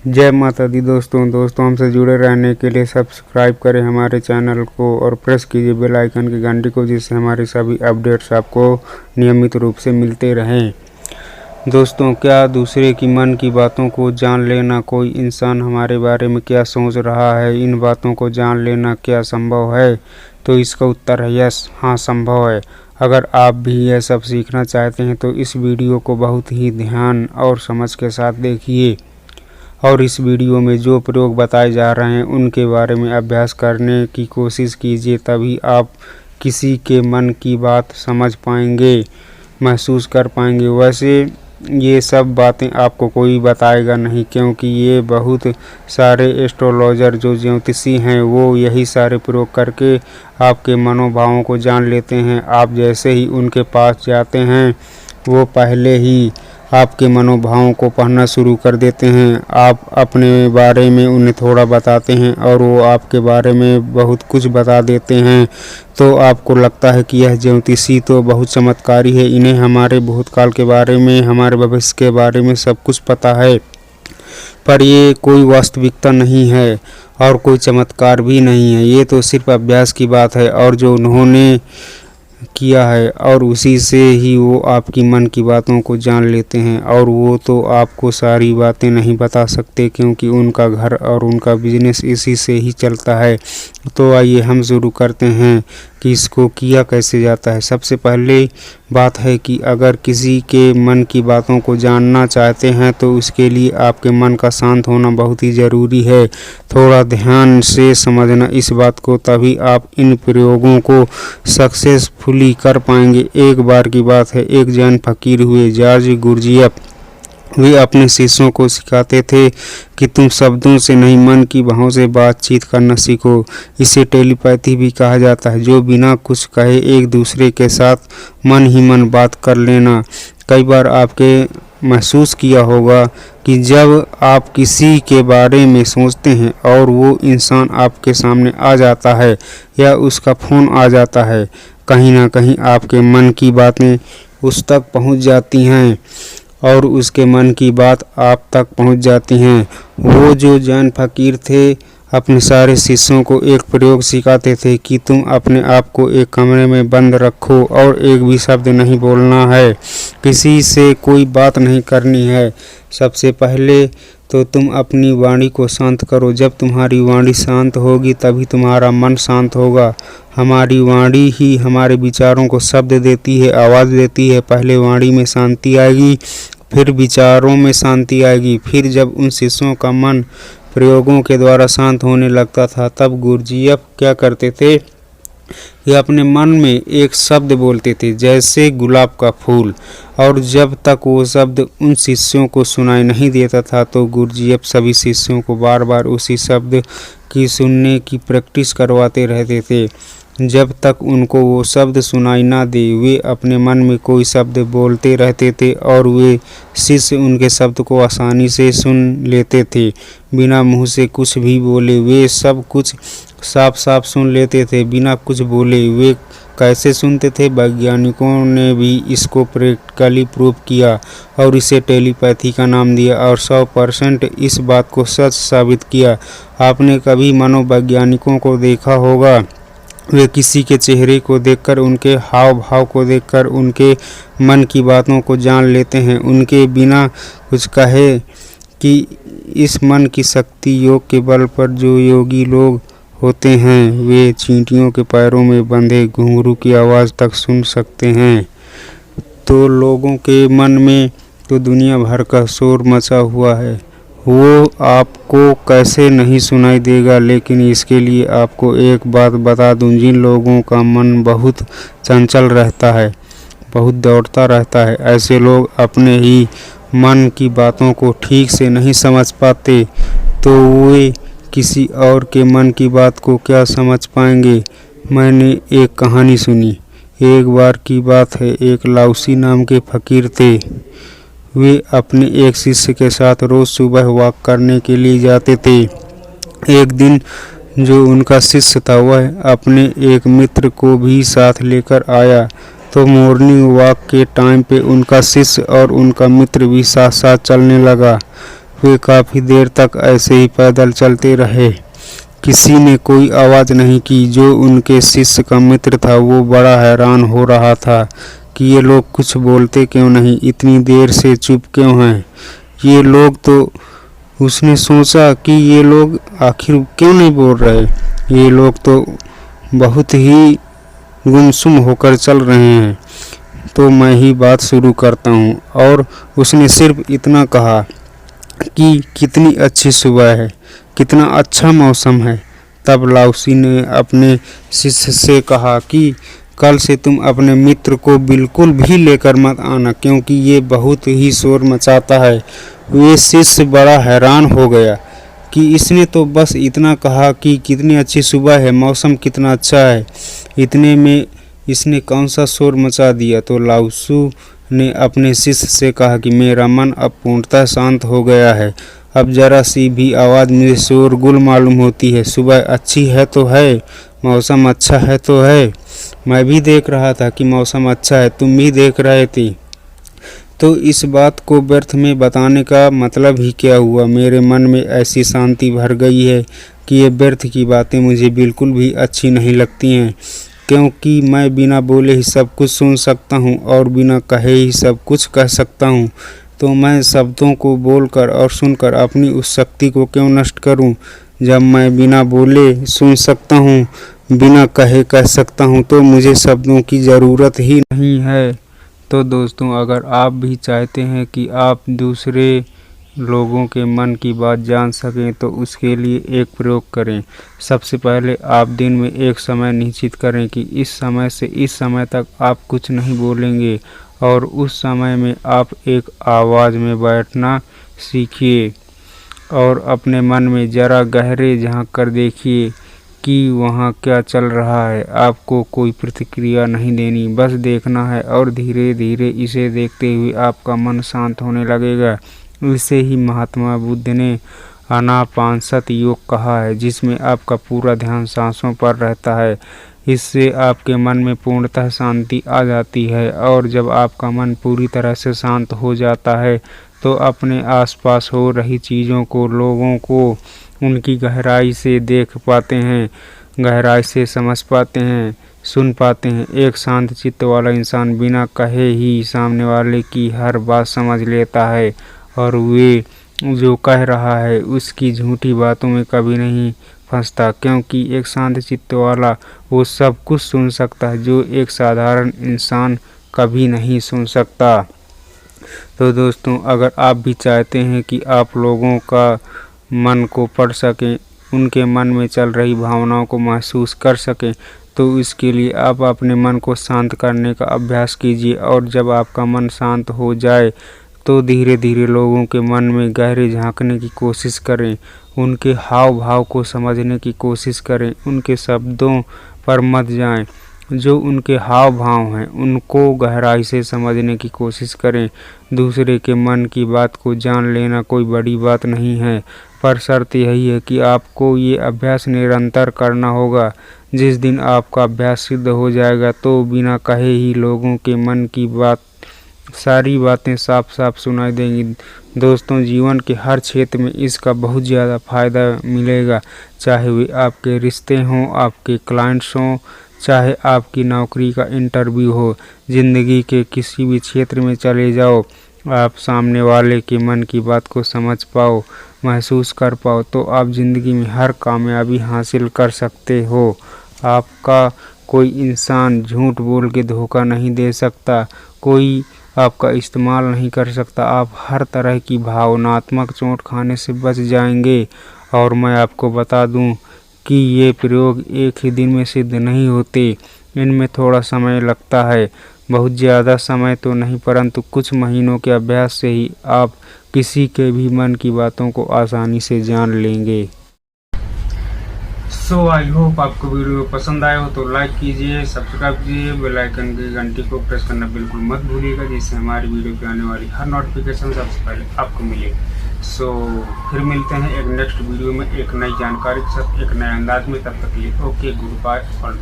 जय माता दी। दोस्तों हमसे जुड़े रहने के लिए सब्सक्राइब करें हमारे चैनल को और प्रेस कीजिए बेल आइकन की घंटी को, जिससे हमारे सभी अपडेट्स आपको नियमित रूप से मिलते रहें। दोस्तों, क्या दूसरे की मन की बातों को जान लेना? कोई इंसान हमारे बारे में क्या सोच रहा है, इन बातों को जान लेना क्या संभव है? तो इसका उत्तर है यस, हाँ संभव है। अगर आप भी यह सब सीखना चाहते हैं तो इस वीडियो को बहुत ही ध्यान और समझ के साथ देखिए और इस वीडियो में जो प्रयोग बताए जा रहे हैं उनके बारे में अभ्यास करने की कोशिश कीजिए। तभी आप किसी के मन की बात समझ पाएंगे, महसूस कर पाएंगे। वैसे ये सब बातें आपको कोई बताएगा नहीं, क्योंकि ये बहुत सारे एस्ट्रोलॉजर जो ज्योतिषी हैं वो यही सारे प्रयोग करके आपके मनोभावों को जान लेते हैं। आप जैसे ही उनके पास जाते हैं वो पहले ही आपके मनोभावों को पढ़ना शुरू कर देते हैं। आप अपने बारे में उन्हें थोड़ा बताते हैं और वो आपके बारे में बहुत कुछ बता देते हैं। तो आपको लगता है कि यह ज्योतिषी तो बहुत चमत्कारी है, इन्हें हमारे भूतकाल के बारे में, हमारे भविष्य के बारे में सब कुछ पता है। पर ये कोई वास्तविकता नहीं है और कोई चमत्कार भी नहीं है। ये तो सिर्फ अभ्यास की बात है और जो उन्होंने किया है और उसी से ही वो आपकी मन की बातों को जान लेते हैं। और वो तो आपको सारी बातें नहीं बता सकते, क्योंकि उनका घर और उनका बिजनेस इसी से ही चलता है। तो आइए हम शुरू करते हैं कि इसको किया कैसे जाता है। सबसे पहले बात है कि अगर किसी के मन की बातों को जानना चाहते हैं तो उसके लिए आपके मन का शांत होना बहुत ही ज़रूरी है। थोड़ा ध्यान से समझना इस बात को, तभी आप इन प्रयोगों को सक्सेसफुली कर पाएंगे। एक बार की बात है, एक जैन फकीर हुए जॉर्ज गुरजियफ। वे अपने शिष्यों को सिखाते थे कि तुम शब्दों से नहीं, मन की भावों से बातचीत करना सीखो। इसे टेलीपैथी भी कहा जाता है, जो बिना कुछ कहे एक दूसरे के साथ मन ही मन बात कर लेना। कई बार आपके महसूस किया होगा कि जब आप किसी के बारे में सोचते हैं और वो इंसान आपके सामने आ जाता है या उसका फ़ोन आ जाता है, कहीं ना कहीं आपके मन की बातें उस तक पहुंच जाती हैं और उसके मन की बात आप तक पहुंच जाती हैं। वो जो जैन फकीर थे अपने सारे शिष्यों को एक प्रयोग सिखाते थे कि तुम अपने आप को एक कमरे में बंद रखो और एक भी शब्द नहीं बोलना है, किसी से कोई बात नहीं करनी है। सबसे पहले तो तुम अपनी वाणी को शांत करो। जब तुम्हारी वाणी शांत होगी तभी तुम्हारा मन शांत होगा। हमारी वाणी ही हमारे विचारों को शब्द देती है, आवाज़ देती है। पहले वाणी में शांति आएगी, फिर विचारों में शांति आएगी। फिर जब उन शिष्यों का मन प्रयोगों के द्वारा शांत होने लगता था, तब गुरजियफ क्या करते थे कि अपने मन में एक शब्द बोलते थे, जैसे गुलाब का फूल। और जब तक वो शब्द उन शिष्यों को सुनाई नहीं देता था तो गुरजियफ सभी शिष्यों को बार बार उसी शब्द की सुनने की प्रैक्टिस करवाते रहते थे। जब तक उनको वो शब्द सुनाई ना दे, वे अपने मन में कोई शब्द बोलते रहते थे और वे शिष्य उनके शब्द को आसानी से सुन लेते थे। बिना मुंह से कुछ भी बोले वे सब कुछ साफ साफ सुन लेते थे, बिना कुछ बोले। वे कैसे सुनते थे? वैज्ञानिकों ने भी इसको प्रैक्टिकली प्रूव किया और इसे टेलीपैथी का नाम दिया और 100% इस बात को सच साबित किया। आपने कभी मनोवैज्ञानिकों को देखा होगा, वे किसी के चेहरे को देखकर, उनके हाव भाव को देखकर उनके मन की बातों को जान लेते हैं, उनके बिना कुछ कहे। कि इस मन की शक्ति योग के बल पर जो योगी लोग होते हैं वे चींटियों के पैरों में बंधे घुंघरू की आवाज़ तक सुन सकते हैं। तो लोगों के मन में तो दुनिया भर का शोर मचा हुआ है, वो आपको कैसे नहीं सुनाई देगा। लेकिन इसके लिए आपको एक बात बता दूं, जिन लोगों का मन बहुत चंचल रहता है, बहुत दौड़ता रहता है, ऐसे लोग अपने ही मन की बातों को ठीक से नहीं समझ पाते, तो वे किसी और के मन की बात को क्या समझ पाएंगे। मैंने एक कहानी सुनी। एक बार की बात है, एक लाउसी नाम के फकीर थे। वे अपने एक शिष्य के साथ रोज़ सुबह वॉक करने के लिए जाते थे। एक दिन जो उनका शिष्य था वह अपने एक मित्र को भी साथ लेकर आया। तो मॉर्निंग वॉक के टाइम पे उनका शिष्य और उनका मित्र भी साथ साथ चलने लगा। वे काफ़ी देर तक ऐसे ही पैदल चलते रहे। किसी ने कोई आवाज़ नहीं की। जो उनके शिष्य का मित्र था वो बड़ा हैरान हो रहा था कि ये लोग कुछ बोलते क्यों नहीं, इतनी देर से चुप क्यों हैं ये लोग। तो उसने सोचा कि ये लोग आखिर क्यों नहीं बोल रहे, ये लोग तो बहुत ही गुमसुम होकर चल रहे हैं, तो मैं ही बात शुरू करता हूँ। और उसने सिर्फ इतना कहा कि कितनी अच्छी सुबह है, कितना अच्छा मौसम है। तब लाओसी ने अपने शिष्य से कहा कि कल से तुम अपने मित्र को बिल्कुल भी लेकर मत आना, क्योंकि ये बहुत ही शोर मचाता है। वे शिष्य बड़ा हैरान हो गया कि इसने तो बस इतना कहा कि कितनी अच्छी सुबह है, मौसम कितना अच्छा है, इतने में इसने कौन सा शोर मचा दिया। तो लाओसू ने अपने शिष्य से कहा कि मेरा मन अब पूर्णतः शांत हो गया है। अब जरा सी भी आवाज़ मुझे शोरगुल मालूम होती है। सुबह अच्छी है तो है, मौसम अच्छा है तो है। मैं भी देख रहा था कि मौसम अच्छा है, तुम भी देख रहे थे, तो इस बात को व्यर्थ में बताने का मतलब ही क्या हुआ। मेरे मन में ऐसी शांति भर गई है कि ये व्यर्थ की बातें मुझे बिल्कुल भी अच्छी नहीं लगती हैं, क्योंकि मैं बिना बोले ही सब कुछ सुन सकता हूँ और बिना कहे ही सब कुछ कह सकता हूँ। तो मैं शब्दों को बोलकर और सुनकर अपनी उस शक्ति को क्यों नष्ट करूँ। जब मैं बिना बोले सुन सकता हूँ, बिना कहे कह सकता हूँ, तो मुझे शब्दों की ज़रूरत ही नहीं है। तो दोस्तों, अगर आप भी चाहते हैं कि आप दूसरे लोगों के मन की बात जान सकें, तो उसके लिए एक प्रयोग करें। सबसे पहले आप दिन में एक समय निश्चित करें कि इस समय से इस समय तक आप कुछ नहीं बोलेंगे, और उस समय में आप एक आवाज़ में बैठना सीखिए और अपने मन में ज़रा गहरे झांक कर देखिए कि वहाँ क्या चल रहा है। आपको कोई प्रतिक्रिया नहीं देनी, बस देखना है, और धीरे धीरे इसे देखते हुए आपका मन शांत होने लगेगा। इसे ही महात्मा बुद्ध ने आनापानसति योग कहा है, जिसमें आपका पूरा ध्यान सांसों पर रहता है। इससे आपके मन में पूर्णतः शांति आ जाती है, और जब आपका मन पूरी तरह से शांत हो जाता है तो अपने आसपास हो रही चीज़ों को, लोगों को उनकी गहराई से देख पाते हैं, गहराई से समझ पाते हैं, सुन पाते हैं। एक शांत चित्त वाला इंसान बिना कहे ही सामने वाले की हर बात समझ लेता है, और वे जो कह रहा है उसकी झूठी बातों में कभी नहीं फंसता, क्योंकि एक शांत चित्त वाला वो सब कुछ सुन सकता है जो एक साधारण इंसान कभी नहीं सुन सकता। तो दोस्तों, अगर आप भी चाहते हैं कि आप लोगों का मन को पढ़ सकें, उनके मन में चल रही भावनाओं को महसूस कर सकें, तो इसके लिए आप अपने मन को शांत करने का अभ्यास कीजिए। और जब आपका मन शांत हो जाए तो धीरे धीरे लोगों के मन में गहरे झांकने की कोशिश करें, उनके हाव भाव को समझने की कोशिश करें, उनके शब्दों पर मत जाएं, जो उनके हाव भाव हैं उनको गहराई से समझने की कोशिश करें। दूसरे के मन की बात को जान लेना कोई बड़ी बात नहीं है, पर शर्त यही है कि आपको ये अभ्यास निरंतर करना होगा। जिस दिन आपका अभ्यास सिद्ध हो जाएगा तो बिना कहे ही लोगों के मन की बात, सारी बातें साफ साफ सुनाई देंगी। दोस्तों, जीवन के हर क्षेत्र में इसका बहुत ज़्यादा फायदा मिलेगा, चाहे वे आपके रिश्ते हों, आपके क्लाइंट्स हों, चाहे आपकी नौकरी का इंटरव्यू हो। ज़िंदगी के किसी भी क्षेत्र में चले जाओ, आप सामने वाले के मन की बात को समझ पाओ, महसूस कर पाओ, तो आप ज़िंदगी में हर कामयाबी हासिल कर सकते हो। आपका कोई इंसान झूठ बोल के धोखा नहीं दे सकता, कोई आपका इस्तेमाल नहीं कर सकता। आप हर तरह की भावनात्मक चोट खाने से बच जाएंगे। और मैं आपको बता दूं कि ये प्रयोग एक ही दिन में सिद्ध नहीं होते, इनमें थोड़ा समय लगता है, बहुत ज़्यादा समय तो नहीं, परंतु कुछ महीनों के अभ्यास से ही आप किसी के भी मन की बातों को आसानी से जान लेंगे। सो आई होप आपको वीडियो पसंद आया हो तो लाइक कीजिए, सब्सक्राइब कीजिए, बेल आइकन की घंटी को प्रेस करना बिल्कुल मत भूलिएगा, जिससे हमारी वीडियो पे आने वाली हर नोटिफिकेशन सबसे पहले आपको मिले। सो फिर मिलते हैं एक नेक्स्ट वीडियो में एक नई जानकारी के साथ, एक नए अंदाज में। तब तक के लिए ओके, गुड बाय ऑल।